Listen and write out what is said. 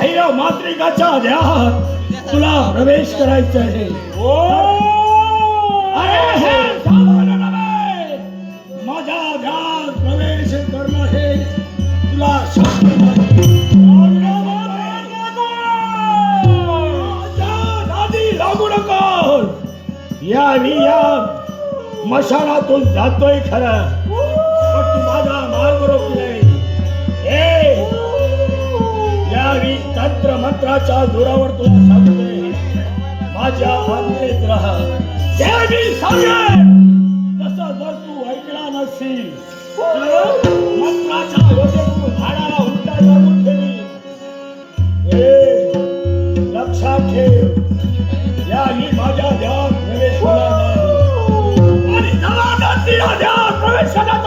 भैरव मातृकाच्या ध्यानात तुला प्रवेश करायचा आहे. अरे हे सामान्य नव्हे. माझ्या ध्यानात प्रवेश करणं हे तुला शक्य नाही. नादी लागू नकोस. या मशानातून जातोय खरं, पण तू माझा मार्ग रोखलाय. यावी तंत्र मंत्राच्या जोरावर तुला सांगतोय, माझ्या आज्ञेत राहा. जे मी सांगेन तसं जर तू ऐकला नसशील तर मंत्राच्या योजनेतून झाडाला उलटा लागून ठेवी. लक्षात ठेव, याही माझ्या ध्यानात प्रवेश केला नाही आणि जबाबदारीला ध्यानात प्रवेश केला